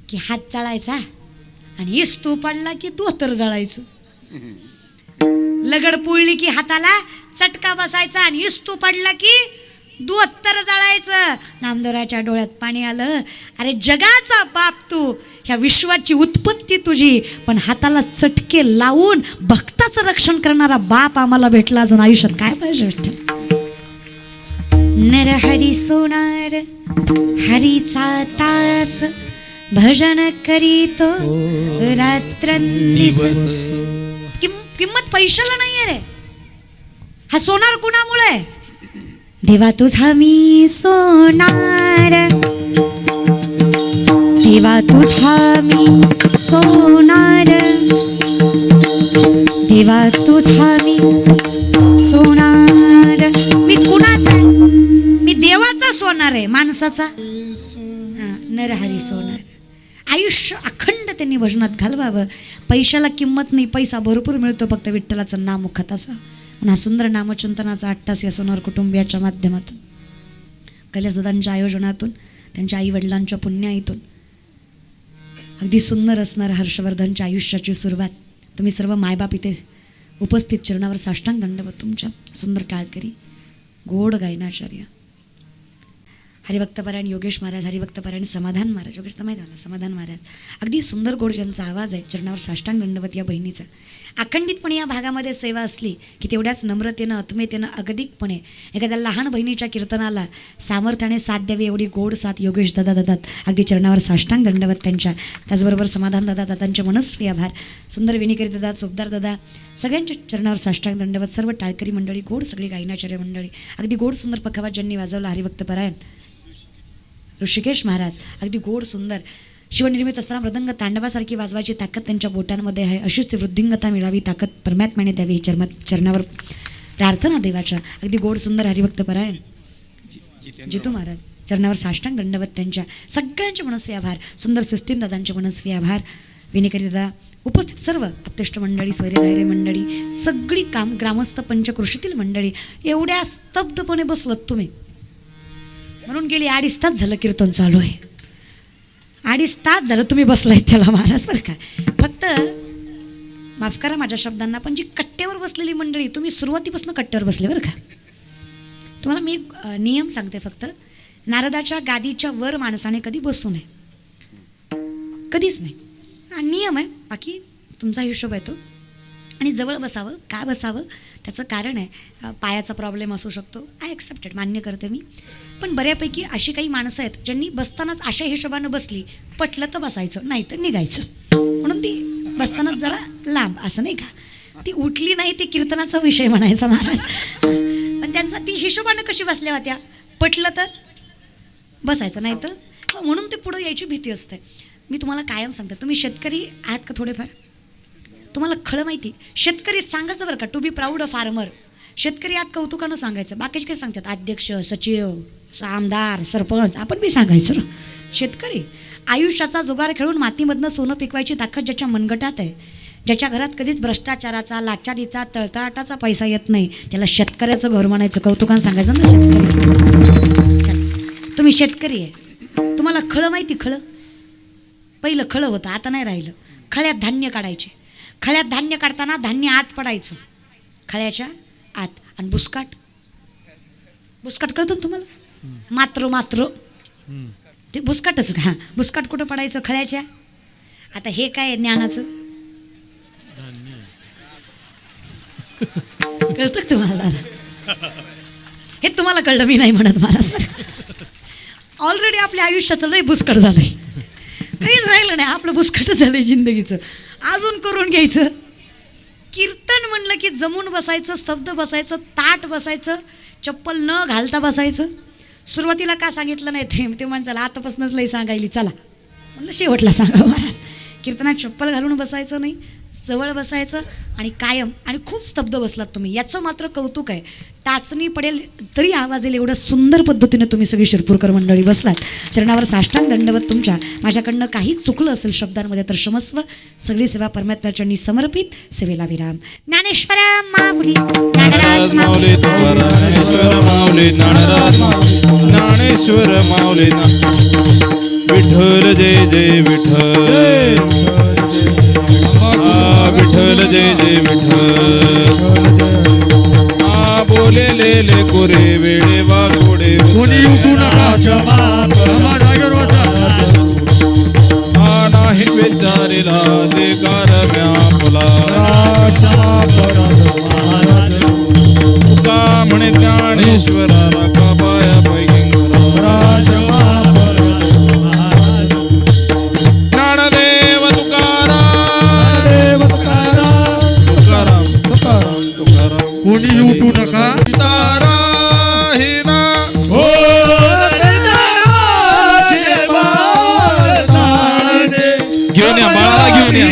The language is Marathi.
की हात चळायचा आणि इस्तू पडला की धोतर जळायचं. लगड पुळली की हाताला चटका बसायचा आणि इस्तू पडला की धोतर जळायचं. नामदेवराच्या डोळ्यात पाणी आलं. अरे जगाचा बाप तू, ह्या विश्वाची उत्पत्ती तुझी, पण हाताला चटके लावून भक्ताचं रक्षण करणारा बाप आम्हाला भेटला. अजून आयुष्यात काय पाहिजे? नरहरी सोनार हरीचा तास, भजन करीतो रात्रंदिवस. किंमत पैशाला नाहीये रे. हा सोनार कुणामुळे? देवा तुझा मी सोनार, देवा तुझा मी सोनार, देवा तुझा मी सोनार. मी कुणाचा? मी देवाचा सोनार आहे. माणसाचा नरहरी सोनार. आयुष्य अखंड त्यांनी भजनात घालवावं. पैशाला किंमत नाही, पैसा भरपूर मिळतो, फक्त विठ्ठलाचं नाम मुखात असा. म्हणून हा सुंदर नामचिंतनाचा 8 तास या सोनार कुटुंबियाच्या माध्यमातून, कैलासदादांच्या आयोजनातून, त्यांच्या आई वडिलांच्या पुण्याईतून अगदी सुंदर असणाऱ्या हर्षवर्धनच्या आयुष्याची सुरुवात. तुम्ही सर्व मायबाप इथे उपस्थित चरणावर साष्टांग दंडवत. तुमच्या सुंदर टाळकरी, गोड गायनाचार्य हरिभक्तपरायण योगेश महाराज, हरिभक्तपरायण समाधान महाराज, योगेश तर माहीत मला, समाधान महाराज, अगदी सुंदर गोड ज्यांचा आवाज आहे, चरणावर साष्टांग दंडवत या बहिणीचा. अखंडितपणे या भागामध्ये सेवा असली की तेवढ्याच नम्रतेनं, आत्मीयतेनं, अगतिकपणे एखाद्या लहान बहिणीच्या कीर्तनाला सामर्थ्याने साथ द्यावी एवढी गोड साथ योगेश दादा दादात. अगदी चरणावर साष्टांग दंडवत त्यांच्या. त्याचबरोबर समाधान दादा दादांचे मनस्वी आभार. सुंदर विनिकरी दादा, चोपदार दादा, सगळ्यांच्या चरणावर साष्टांग दंडवत. सर्व टाळकरी मंडळी, गोड सगळी गायनाचार्य मंडळी, अगदी गोड सुंदर पखावाज ज्यांनी वाजवला हरिभक्तपरायण ऋषिकेश महाराज, अगदी गोड सुंदर शिवनिर्मित असताना मृदंग तांडवासारखी वाजवायची ताकद त्यांच्या बोटांमध्ये आहे. अशीच ती वृद्धिंगता मिळावी, ताकद परमात्म्याने द्यावी ही चरणावर प्रार्थना देवाच्या. अगदी गोड सुंदर हरिभक्तपरायण जितू महाराज, चरणावर साष्टांग दंडवत त्यांच्या. सगळ्यांचे मनस्वी आभार. सुंदर सिस्टीम दादांचे मनस्वी आभार. विनिकरी दादा, उपस्थित सर्व अपतिष्ठ मंडळी, स्वैर्यधायरे मंडळी, सगळी ग्रामस्थ पंचकृषीतील मंडळी, एवढ्या स्तब्धपणे बसलत तुम्ही. म्हणून गेली 2.5 तास झालं कीर्तन चालू आहे. 2.5 तास झालं तुम्ही बसलाय त्याला महाराज. बरं का, फक्त माफ करा माझ्या शब्दांना, पण जी कट्ट्यावर बसलेली मंडळी, तुम्ही सुरुवातीपासून कट्ट्यावर बसले. बरं का, तुम्हाला मी नियम सांगते फक्त. नारदाच्या गादीच्या वर माणसाने कधी बसू नये, कधीच नाही. हा नियम आहे, बाकी तुमचा हिशोब आहे तो. आणि जवळ बसावं. का बसावं त्याचं कारण आहे, पायाचा प्रॉब्लेम असू शकतो, आय ॲक्सेप्टेड, मान्य करते मी. पण बऱ्यापैकी अशी काही माणसं आहेत ज्यांनी बसतानाच अशा हिशोबानं बसली, पटलं तर बसायचं, नाही तर निघायचं. म्हणून ती बसतानाच जरा लांब, असं नाही का, ती उठली नाही, ती कीर्तनाचा विषय म्हणायचा महाराज. पण त्यांचा ती हिशोबानं कशी बसल्या होत्या, पटलं तर बसायचं, नाही तर म्हणून ते पुढं यायची भीती असते. मी तुम्हाला कायम सांगते, तुम्ही शेतकरी आहात का थोडेफार? तुम्हाला खळं माहिती, शेतकरी सांगायचं बरं का, to be proud a farmer. शेतकरी आत कौतुकानं सांगायचं. बाकीचे काय सांगतात, अध्यक्ष, सचिव, आमदार, सरपंच, आपण बी सांगायचं. शेतकरी आयुष्याचा जुगार खेळून मातीमधनं सोनं पिकवायची ताकद ज्याच्या मनगटात आहे, ज्याच्या घरात कधीच भ्रष्टाचाराचा, लाचारीचा, तळतळाटाचा पैसा येत नाही, त्याला शेतकऱ्याचं घर म्हणायचं, कौतुकानं सांगायचं ना शेतकरी. तुम्ही शेतकरी आहे, तुम्हाला खळं माहिती. खळं पहिलं खळं होतं, आता नाही राहिलं. खळ्यात धान्य काढायचे. खळ्यात धान्य काढताना धान्य आत पडायचं, खळ्याच्या आत. आणि बुसकाट, बुसकाट कळतं ना तुम्हाला? मात्र ते बुसकाटच. हां, बुसकाट कुठं पडायचं? खळ्याच्या. आता हे काय ज्ञानाचं कळतं का तुम्हाला? हे तुम्हाला कळलं, मी नाही म्हणत महाराज. ऑलरेडी आपल्या आयुष्याचं लय बुसकट झालंय, काहीच राहिलं नाही, आपलं बुसकटच झालंय जिंदगीचं. अजून करून घ्यायचं. कीर्तन म्हणलं की जमून बसायचं, स्तब्ध बसायचं, ताट बसायचं, चप्पल न घालता बसायचं. सुरुवातीला का सांगितलं नाही ते म्हणलं आतापासूनच लई सांगायली, चला म्हणलं शेवटला सांगा महाराज. कीर्तनात चप्पल घालून बसायचं नाही, जवळ बसायचं आणि कायम. आणि खूप स्तब्ध बसलात तुम्ही, याचं मात्र कौतुक आहे. टाचणी पडेल तरी आवाज येईल एवढं सुंदर पद्धतीने तुम्ही सगळी शिरपूरकर मंडळी बसलात. चरणावर साष्टांग दंडवत तुमच्या. माझ्याकडनं काही चुकलं असेल शब्दांमध्ये तर क्षमस्व. सगळी सेवा परमात्म्याच्या समर्पित. सेवेला विराम. ज्ञानेश्वर माऊली ज्ञानराज माऊली, ज्ञानेश्वर माऊली ज्ञानराज माऊली, ज्ञानेश्वर माऊली. विठ्ठल जय जय विठ्ठल विठ्ठल जय जय विठ्ठल बोलेले कोरे वेळे वाघोडे कोणी उठू नका जागेवर बसा. नाही विचारिला ते कारम्या फुला तुका म्हणे ज्ञानेश्वराला का पाया पैकी ज्ञानदेव तुकाराम कोणी उठू नका. ताराहीना घेऊन या बाळाला घेऊन या